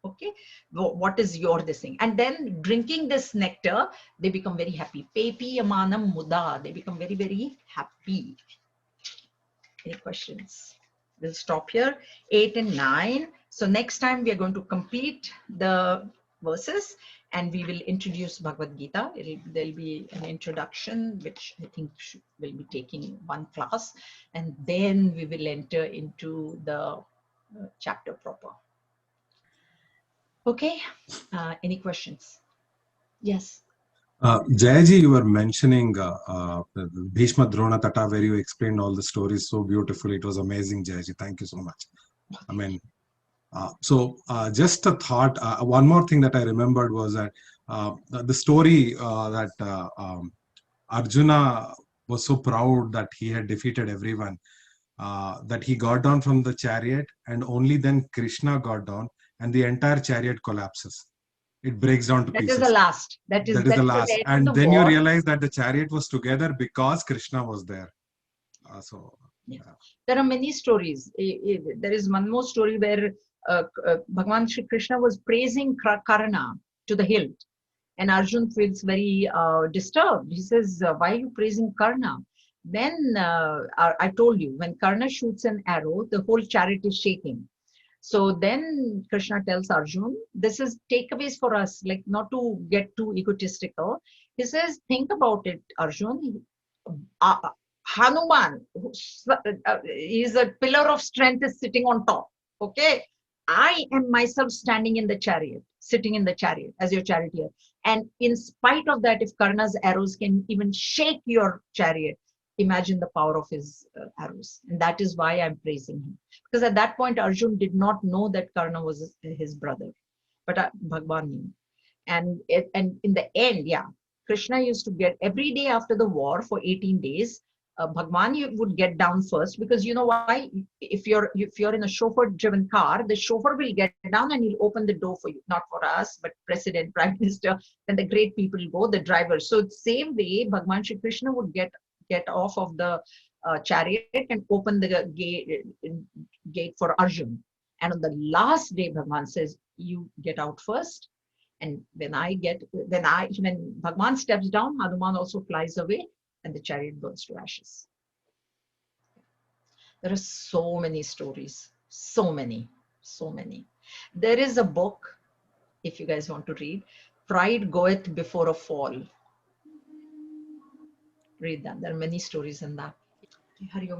[SPEAKER 1] Okay, what is your this thing? And then drinking this nectar, they become very happy. Pepi Yamanam Muda. They become very, very happy. Any questions? We'll stop here. 8 and 9. So next time we are going to complete the verses and we will introduce Bhagavad Gita. There'll be an introduction, which I think will be taking one class, and then we will enter into the chapter proper. Okay, any questions? Yes.
[SPEAKER 3] Jayaji, you were mentioning Bhishma Drona Tata, where you explained all the stories so beautifully. It was amazing, Jayaji. Thank you so much. I mean, just a thought. One more thing that I remembered was that the story that Arjuna was so proud that he had defeated everyone, that he got down from the chariot and only then Krishna got down and the entire chariot collapses. It breaks down to pieces.
[SPEAKER 1] That is the last. That is
[SPEAKER 3] the last. And then you realize that the chariot was together because Krishna was there.
[SPEAKER 1] There are many stories. There is one more story where Bhagavan Shri Krishna was praising Karna to the hilt. And Arjun feels very disturbed. He says, why are you praising Karna? Then I told you, when Karna shoots an arrow, the whole chariot is shaking. So then Krishna tells Arjun, this is takeaways for us, like not to get too egotistical. He says, think about it, Arjun. Hanuman, is a pillar of strength, is sitting on top. Okay. I am myself standing in the chariot, sitting in the chariot as your charioteer. And in spite of that, if Karna's arrows can even shake your chariot, imagine the power of his arrows. And that is why I'm praising him. Because at that point, Arjun did not know that Karna was his brother, but Bhagwan knew. And in the end, yeah, Krishna used to get every day after the war for 18 days, Bhagwan would get down first, because you know why? If you're in a chauffeur-driven car, the chauffeur will get down and he'll open the door for you. Not for us, but President, Prime Minister, then the great people go, the driver. So same way, Bhagwan Shri Krishna would get off of the chariot and open the gate for Arjun. And on the last day, Bhagwan says, you get out first. And when Bhagwan steps down, Hanuman also flies away and the chariot burns to ashes. There are so many stories, so many. There is a book, if you guys want to read, Pride Goeth Before a Fall. Read that. There are many stories in that. Hari Om.